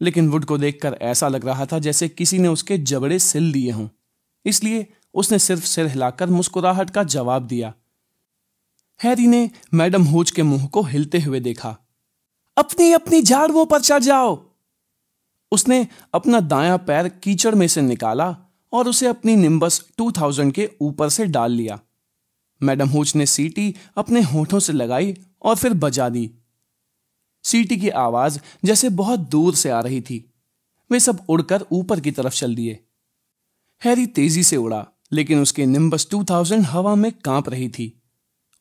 लेकिन वुड को देखकर ऐसा लग रहा था जैसे किसी ने उसके जबड़े सिल दिए हों, इसलिए उसने सिर्फ सिर हिलाकर मुस्कुराहट का जवाब दिया। हैरी ने मैडम होच के मुंह को हिलते हुए देखा। अपनी अपनी झाड़ुओं पर चढ़ जाओ। उसने अपना दायां पैर कीचड़ में से निकाला और उसे अपनी निम्बस 2000 के ऊपर से डाल लिया। मैडम होच ने सीटी अपने होठों से लगाई और फिर बजा दी। सीटी की आवाज जैसे बहुत दूर से आ रही थी। वे सब उड़कर ऊपर की तरफ चल दिए। हैरी तेजी से उड़ा, लेकिन उसके निम्बस 2000 हवा में कांप रही थी।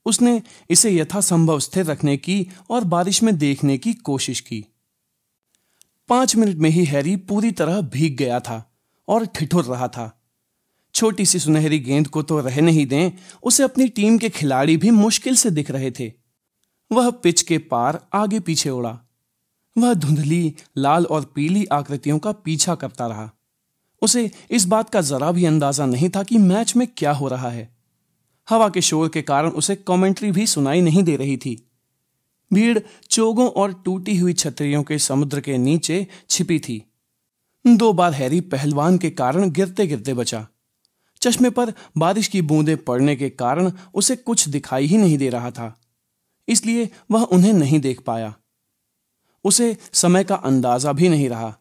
उसने इसे यथासंभव स्थिर रखने की और बारिश में देखने की कोशिश की। 5 मिनट में ही हैरी पूरी तरह भीग गया था और ठिठुर रहा था। छोटी सी सुनहरी गेंद को तो रहने ही दें, उसे अपनी टीम के खिलाड़ी भी मुश्किल से दिख रहे थे। वह पिच के पार आगे पीछे उड़ा। वह धुंधली लाल और पीली आकृतियों का पीछा करता रहा। उसे इस बात का जरा भी अंदाजा नहीं था कि मैच में क्या हो रहा है। हवा के शोर के कारण उसे कमेंट्री भी सुनाई नहीं दे रही थी। भीड़ चोगों और टूटी हुई छतरियों के समुद्र के नीचे छिपी थी। 2 बार हैरी पहलवान के कारण गिरते गिरते बचा। चश्मे पर बारिश की बूंदें पड़ने के कारण उसे कुछ दिखाई ही नहीं दे रहा था, इसलिए वह उन्हें नहीं देख पाया। उसे समय का अंदाजा भी नहीं रहा।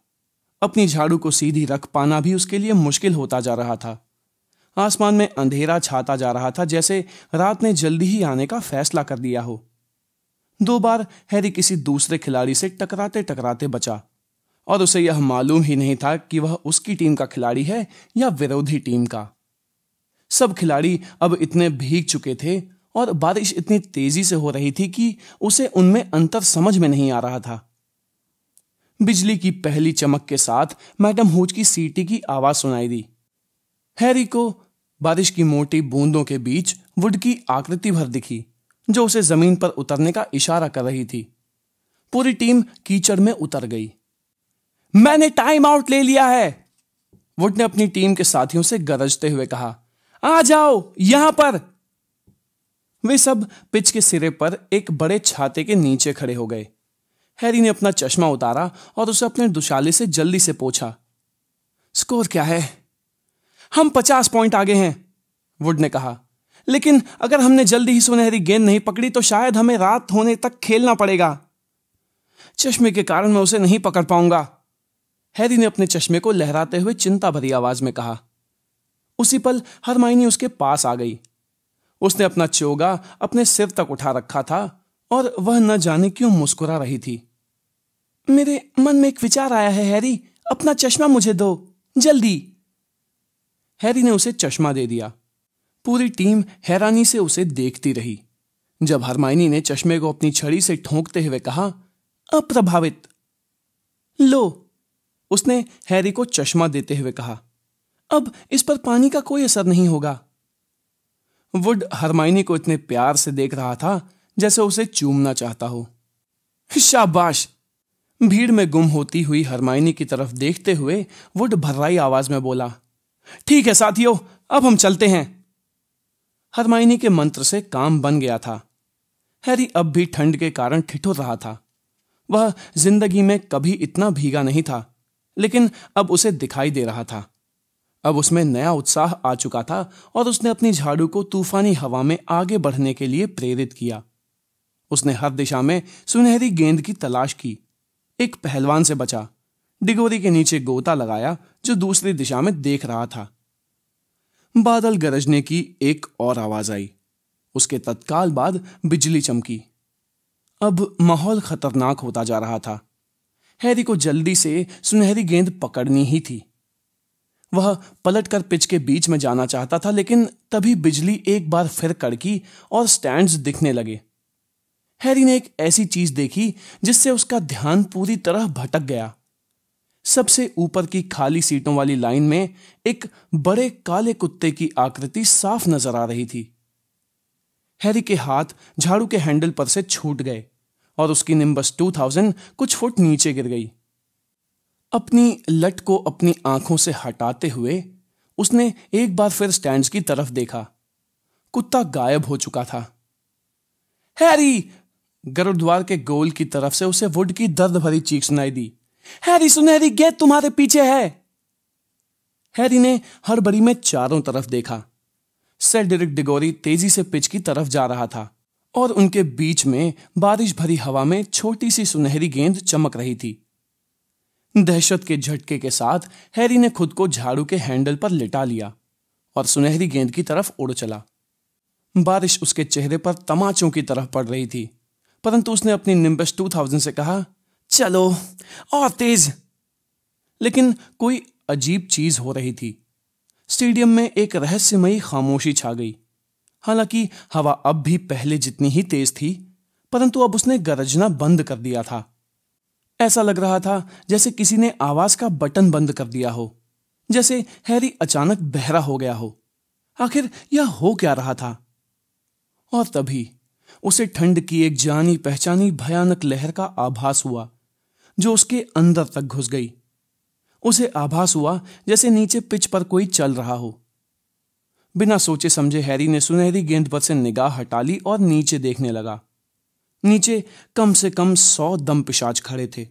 अपनी झाड़ू को सीधी रख पाना भी उसके लिए मुश्किल होता जा रहा था। आसमान में अंधेरा छाता जा रहा था, जैसे रात ने जल्दी ही आने का फैसला कर दिया हो। 2 बार हैरी किसी दूसरे खिलाड़ी से टकराते टकराते बचा और उसे यह मालूम ही नहीं था कि वह उसकी टीम का खिलाड़ी है या विरोधी टीम का। सब खिलाड़ी अब इतने भीग चुके थे और बारिश इतनी तेजी से हो रही थी कि उसे उनमें अंतर समझ में नहीं आ रहा था। बिजली की पहली चमक के साथ मैडम हूच की सीटी की आवाज सुनाई दी। हैरी को बारिश की मोटी बूंदों के बीच वुड की आकृति भर दिखी, जो उसे जमीन पर उतरने का इशारा कर रही थी। पूरी टीम कीचड़ में उतर गई। मैंने टाइम आउट ले लिया है, वुड ने अपनी टीम के साथियों से गरजते हुए कहा। आ जाओ यहां पर। वे सब पिच के सिरे पर एक बड़े छाते के नीचे खड़े हो गए। हैरी ने अपना चश्मा उतारा और उसे अपने दुशाले से जल्दी से पूछा, स्कोर क्या है? हम 50 पॉइंट आगे हैं, वुड ने कहा। लेकिन अगर हमने जल्दी ही सुनहरी गेंद नहीं पकड़ी तो शायद हमें रात होने तक खेलना पड़ेगा। चश्मे के कारण मैं उसे नहीं पकड़ पाऊंगा, हैरी ने अपने चश्मे को लहराते हुए चिंता भरी आवाज में कहा। उसी पल हरमाइनी उसके पास आ गई। उसने अपना चोगा अपने सिर तक उठा रखा था और वह न जाने क्यों मुस्कुरा रही थी। मेरे मन में एक विचार आया है हैरी, अपना चश्मा मुझे दो, जल्दी। हैरी ने उसे चश्मा दे दिया। पूरी टीम हैरानी से उसे देखती रही। जब हरमाइनी ने चश्मे को अपनी छड़ी से ठोंकते हुए कहा, अप्रभावित। लो, उसने हैरी को चश्मा देते हुए कहा। अब इस पर पानी का कोई असर नहीं होगा। वुड हरमाइनी को इतने प्यार से देख रहा था जैसे उसे चूमना चाहता हो। शाबाश, भीड़ में गुम होती हुई हरमाइनी की तरफ देखते हुए वुड भर्राई आवाज में बोला। ठीक है साथियों, अब हम चलते हैं। हरमाइनी के मंत्र से काम बन गया था। हैरी अब भी ठंड के कारण ठिठुर रहा था। वह जिंदगी में कभी इतना भीगा नहीं था, लेकिन अब उसे दिखाई दे रहा था। अब उसमें नया उत्साह आ चुका था और उसने अपनी झाड़ू को तूफानी हवा में आगे बढ़ने के लिए प्रेरित किया। उसने हर दिशा में सुनहरी गेंद की तलाश की। एक पहलवान से बचा, डिगोरी के नीचे गोता लगाया जो दूसरी दिशा में देख रहा था। बादल गरजने की एक और आवाज आई। उसके तत्काल बाद बिजली चमकी। अब माहौल खतरनाक होता जा रहा था। हैरी को जल्दी से सुनहरी गेंद पकड़नी ही थी। वह पलटकर पिच के बीच में जाना चाहता था, लेकिन तभी बिजली एक बार फिर कड़की और स्टैंड्स दिखने लगे। हैरी ने एक ऐसी चीज देखी जिससे उसका ध्यान पूरी तरह भटक गया। सबसे ऊपर की खाली सीटों वाली लाइन में एक बड़े काले कुत्ते की आकृति साफ नजर आ रही थी। हैरी के हाथ झाड़ू के हैंडल पर से छूट गए और उसकी निम्बस 2000 कुछ फुट नीचे गिर गई। अपनी लट को अपनी आंखों से हटाते हुए उसने एक बार फिर स्टैंड्स की तरफ देखा। कुत्ता गायब हो चुका था। हैरी! गुरुद्वार के गोल की तरफ से उसे वुड की दर्द भरी चीख सुनाई दी। हैरी, सुनहरी गेंद तुम्हारे पीछे है। हैरी ने हड़बड़ी में चारों तरफ देखा। सेड्रिक डिगोरी तेजी से पिच की तरफ जा रहा था और उनके बीच में बारिश भरी हवा में छोटी सी सुनहरी गेंद चमक रही थी। दहशत के झटके के साथ हैरी ने खुद को झाड़ू के हैंडल पर लिटा लिया और सुनहरी गेंद की तरफ उड़ चला। बारिश उसके चेहरे पर तमाचों की तरफ पड़ रही थी, परंतु उसने अपनी निम्बस 2000 से कहा, चलो और तेज। लेकिन कोई अजीब चीज हो रही थी। स्टेडियम में एक रहस्यमयी खामोशी छा गई। हालांकि हवा अब भी पहले जितनी ही तेज थी, परंतु अब उसने गरजना बंद कर दिया था। ऐसा लग रहा था जैसे किसी ने आवाज का बटन बंद कर दिया हो, जैसे हैरी अचानक बहरा हो गया हो। आखिर यह हो क्या रहा था? और तभी उसे ठंड की एक जानी पहचानी भयानक लहर का आभास हुआ जो उसके अंदर तक घुस गई। उसे आभास हुआ जैसे नीचे पिच पर कोई चल रहा हो। बिना सोचे समझे हैरी ने सुनहरी गेंद पर से निगाह हटा ली और नीचे देखने लगा। नीचे कम से कम 100 दमपिशाच खड़े थे,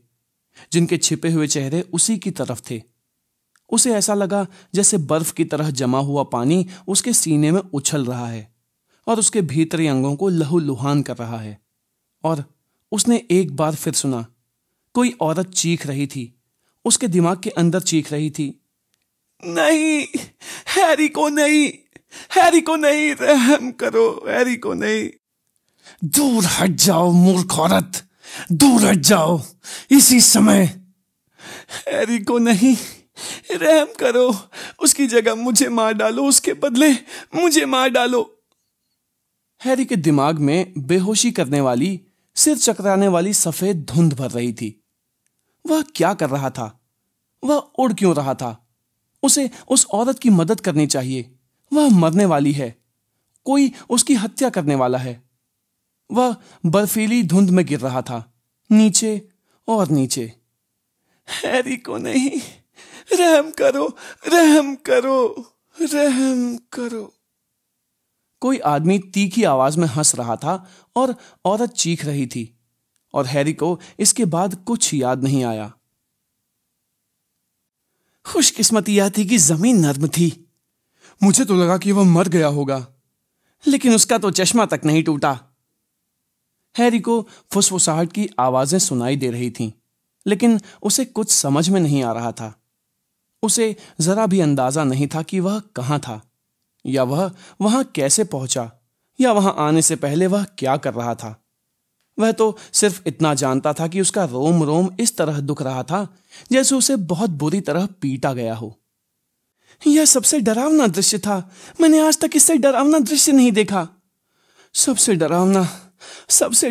जिनके छिपे हुए चेहरे उसी की तरफ थे। उसे ऐसा लगा जैसे बर्फ की तरह जमा हुआ पानी उसके सीने में उछल रहा है और उसके भीतरी अंगों को लहूलुहान कर रहा है। और उसने एक बार फिर सुना, कोई औरत चीख रही थी, उसके दिमाग के अंदर चीख रही थी, नहीं, हैरी को नहीं, हैरी को नहीं, रहम करो, हैरी को नहीं। दूर हट जाओ मूर्ख औरत, दूर हट जाओ इसी समय। हैरी को नहीं, रहम करो, उसकी जगह मुझे मार डालो, उसके बदले मुझे मार डालो। हैरी के दिमाग में बेहोशी करने वाली, सिर चकराने वाली सफेद धुंध भर रही थी। वह क्या कर रहा था? वह उड़ क्यों रहा था? उसे उस औरत की मदद करनी चाहिए। वह मरने वाली है, कोई उसकी हत्या करने वाला है। वह बर्फीली धुंध में गिर रहा था, नीचे और नीचे। हैरी को नहीं, रहम करो, रहम करो, रहम करो। कोई आदमी तीखी आवाज में हंस रहा था और औरत चीख रही थी, और हैरी को इसके बाद कुछ याद नहीं आया। खुशकिस्मती यह थी कि जमीन नर्म थी। मुझे तो लगा कि वह मर गया होगा, लेकिन उसका तो चश्मा तक नहीं टूटा। हैरी को फुसफुसाहट की आवाजें सुनाई दे रही थीं, लेकिन उसे कुछ समझ में नहीं आ रहा था। उसे जरा भी अंदाजा नहीं था कि वह कहां था, या वह वहां कैसे पहुंचा, या वहां आने से पहले वह क्या कर रहा था। वह तो सिर्फ इतना जानता था कि उसका रोम रोम इस तरह दुख रहा था जैसे उसे बहुत बुरी तरह पीटा गया हो। यह सबसे डरावना दृश्य था। मैंने आज तक इससे डरावना दृश्य नहीं देखा। सबसे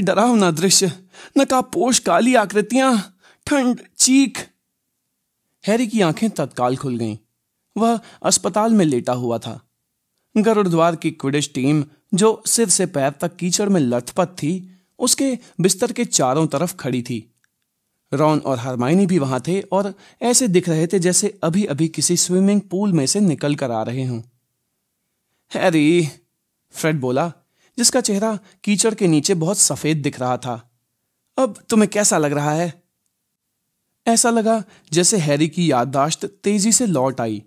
डरावना दृश्य। नकाबपोश काली आकृतियां, ठंड, चीख। हैरी की आंखें तत्काल खुल गईं। वह अस्पताल में लेटा हुआ था। गरुड़द्वार की क्विडिच टीम, जो सिर से पैर तक कीचड़ में लथपथ थी, उसके बिस्तर के चारों तरफ खड़ी थी। रॉन और हरमाइनी भी वहां थे और ऐसे दिख रहे थे जैसे अभी अभी किसी स्विमिंग पूल में से निकल कर आ रहे हों। हैरी, फ्रेड बोला, जिसका चेहरा कीचड़ के नीचे बहुत सफेद दिख रहा था, अब तुम्हें कैसा लग रहा है? ऐसा लगा जैसे हैरी की याददाश्त तेजी से लौट आई।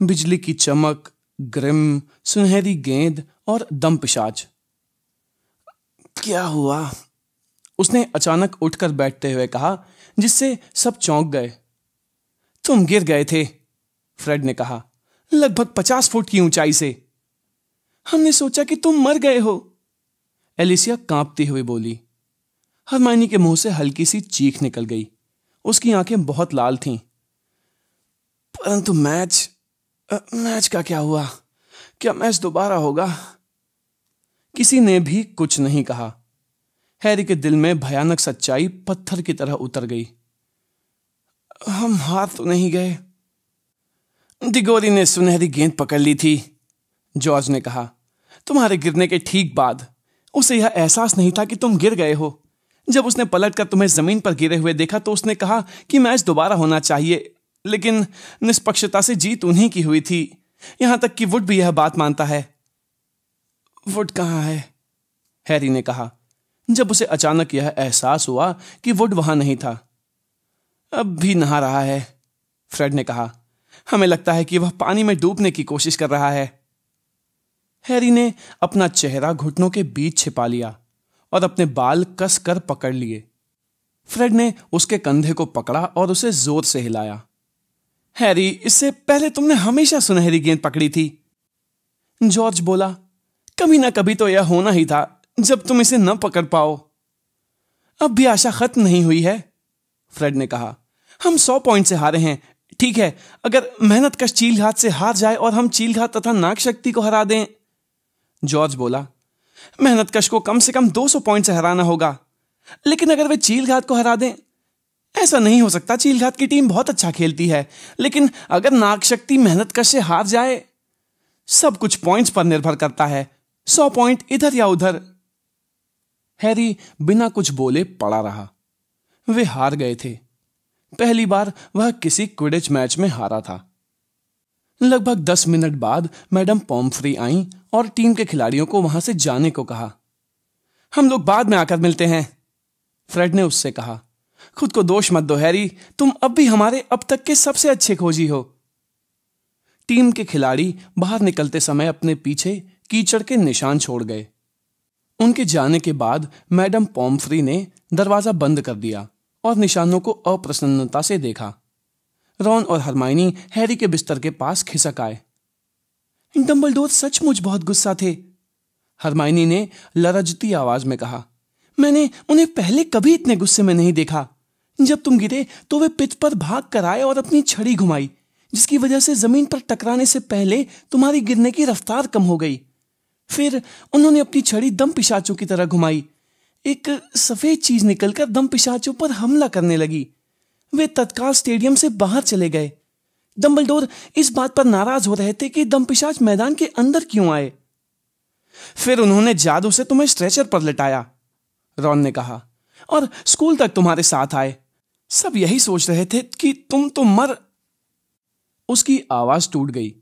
बिजली की चमक, ग्रिम, सुनहरी गेंद और दमपिशाच। क्या हुआ? उसने अचानक उठकर बैठते हुए कहा, जिससे सब चौंक गए। तुम गिर गए थे, फ्रेड ने कहा, लगभग 50 फुट की ऊंचाई से। हमने सोचा कि तुम मर गए हो, एलिसिया कांपती हुई बोली। हरमाइनी के मुंह से हल्की सी चीख निकल गई। उसकी आंखें बहुत लाल थीं। परंतु मैच का क्या हुआ? क्या मैच दोबारा होगा? किसी ने भी कुछ नहीं कहा। हैरी के दिल में भयानक सच्चाई पत्थर की तरह उतर गई। हम हार तो नहीं गए? डिगोरी ने सुनहरी गेंद पकड़ ली थी, जॉर्ज ने कहा। तुम्हारे गिरने के ठीक बाद उसे यह एहसास नहीं था कि तुम गिर गए हो। जब उसने पलटकर तुम्हें जमीन पर गिरे हुए देखा तो उसने कहा कि मैच दोबारा होना चाहिए, लेकिन निष्पक्षता से जीत उन्हीं की हुई थी। यहां तक कि वुड भी यह बात मानता है। वुड कहाँ है? हैरी ने कहा, जब उसे अचानक यह एहसास हुआ कि वुड वहां नहीं था। अब भी नहा रहा है, फ्रेड ने कहा। हमें लगता है कि वह पानी में डूबने की कोशिश कर रहा है। हैरी ने अपना चेहरा घुटनों के बीच छिपा लिया और अपने बाल कस कर पकड़ लिए। फ्रेड ने उसके कंधे को पकड़ा और उसे जोर से हिलाया। हैरी, इससे पहले तुमने हमेशा सुनहरी गेंद पकड़ी थी, जॉर्ज बोला। कभी ना कभी तो यह होना ही था जब तुम इसे न पकड़ पाओ। अब भी आशा खत्म नहीं हुई है, फ्रेड ने कहा। हम 100 पॉइंट से हारे हैं। ठीक है, अगर मेहनतकश चीलघात से हार जाए और हम चीलघात तथा नागशक्ति को हरा दें, जॉर्ज बोला। मेहनतकश को कम से कम 200 पॉइंट से हराना होगा, लेकिन अगर वे चीलघात को हरा दें, ऐसा नहीं हो सकता, चीलघाट की टीम बहुत अच्छा खेलती है, लेकिन अगर नागशक्ति मेहनत कश से हार जाए। सब कुछ पॉइंट्स पर निर्भर करता है, 100 पॉइंट इधर या उधर। हैरी बिना कुछ बोले पड़ा रहा। वे हार गए थे। पहली बार वह किसी क्विडिच मैच में हारा था। लगभग 10 मिनट बाद मैडम पॉम्फ्री आईं और टीम के खिलाड़ियों को वहां से जाने को कहा। हम लोग बाद में आकर मिलते हैं, फ्रेड ने उससे कहा। खुद को दोष मत दो हैरी, तुम अब भी हमारे अब तक के सबसे अच्छे खोजी हो। टीम के खिलाड़ी बाहर निकलते समय अपने पीछे कीचड़ के निशान छोड़ गए। उनके जाने के बाद मैडम पॉम्फ्री ने दरवाजा बंद कर दिया और निशानों को अप्रसन्नता से देखा। रॉन और हरमाइनी हैरी के बिस्तर के पास खिसक आए। डंबलडोर सचमुच बहुत गुस्सा थे, हरमाइनी ने लरजती आवाज में कहा। मैंने उन्हें पहले कभी इतने गुस्से में नहीं देखा। जब तुम गिरे तो वे पिच पर भाग कर आए और अपनी छड़ी घुमाई, जिसकी वजह से जमीन पर टकराने से पहले तुम्हारी गिरने की रफ्तार कम हो गई। फिर उन्होंने अपनी छड़ी दम पिशाचों की तरह घुमाई। एक सफेद चीज निकलकर दम पिशाचों पर हमला करने लगी। वे तत्काल स्टेडियम से बाहर चले गए। डंबलडोर इस बात पर नाराज हो रहे थे कि दम पिशाच मैदान के अंदर क्यों आए। फिर उन्होंने जादू से तुम्हें स्ट्रेचर पर लिटाया, रॉन ने कहा, और स्कूल तक तुम्हारे साथ आए। सब यही सोच रहे थे कि तुम तो मर। उसकी आवाज टूट गई,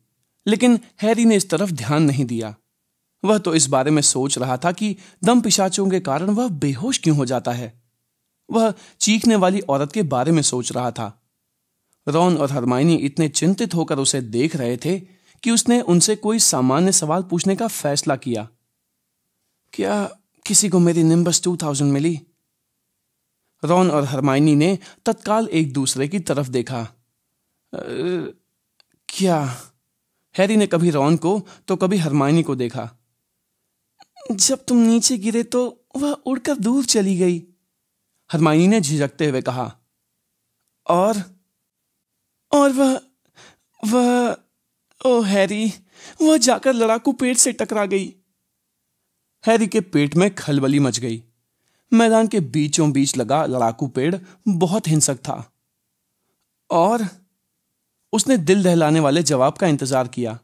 लेकिन हैरी ने इस तरफ ध्यान नहीं दिया। वह तो इस बारे में सोच रहा था कि दम पिशाचों के कारण वह बेहोश क्यों हो जाता है। वह चीखने वाली औरत के बारे में सोच रहा था। रॉन और हरमाइनी इतने चिंतित होकर उसे देख रहे थे कि उसने उनसे कोई सामान्य सवाल पूछने का फैसला किया। क्या किसी को मेरी निम्बस 2000 मिली? रॉन और हरमाइनी ने तत्काल एक दूसरे की तरफ देखा। क्या? हैरी ने कभी रॉन को तो कभी हरमाइनी को देखा। जब तुम नीचे गिरे तो वह उड़कर दूर चली गई, हरमाइनी ने झिझकते हुए कहा। और वह ओ हैरी, वह जाकर लड़ाकू पेड़ से टकरा गई। हैरी के पेट में खलबली मच गई। मैदान के बीचों बीच लगा लड़ाकू पेड़ बहुत हिंसक था। और उसने दिल दहलाने वाले जवाब का इंतजार किया।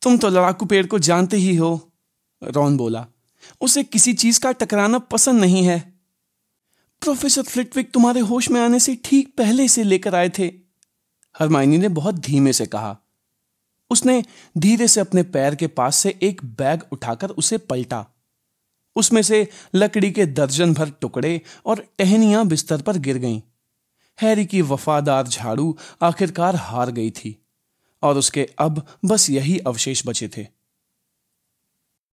तुम तो लड़ाकू पेड़ को जानते ही हो, रॉन बोला। उसे किसी चीज का टकराना पसंद नहीं है। प्रोफेसर फ्लिटविक तुम्हारे होश में आने से ठीक पहले से लेकर आए थे, हरमाइनी ने बहुत धीमे से कहा। उसने धीरे से अपने पैर के पास से एक बैग उठाकर उसे पलटा। उसमें से लकड़ी के दर्जन भर टुकड़े और टहनियां बिस्तर पर गिर गईं। हैरी की वफादार झाड़ू आखिरकार हार गई थी और उसके अब बस यही अवशेष बचे थे।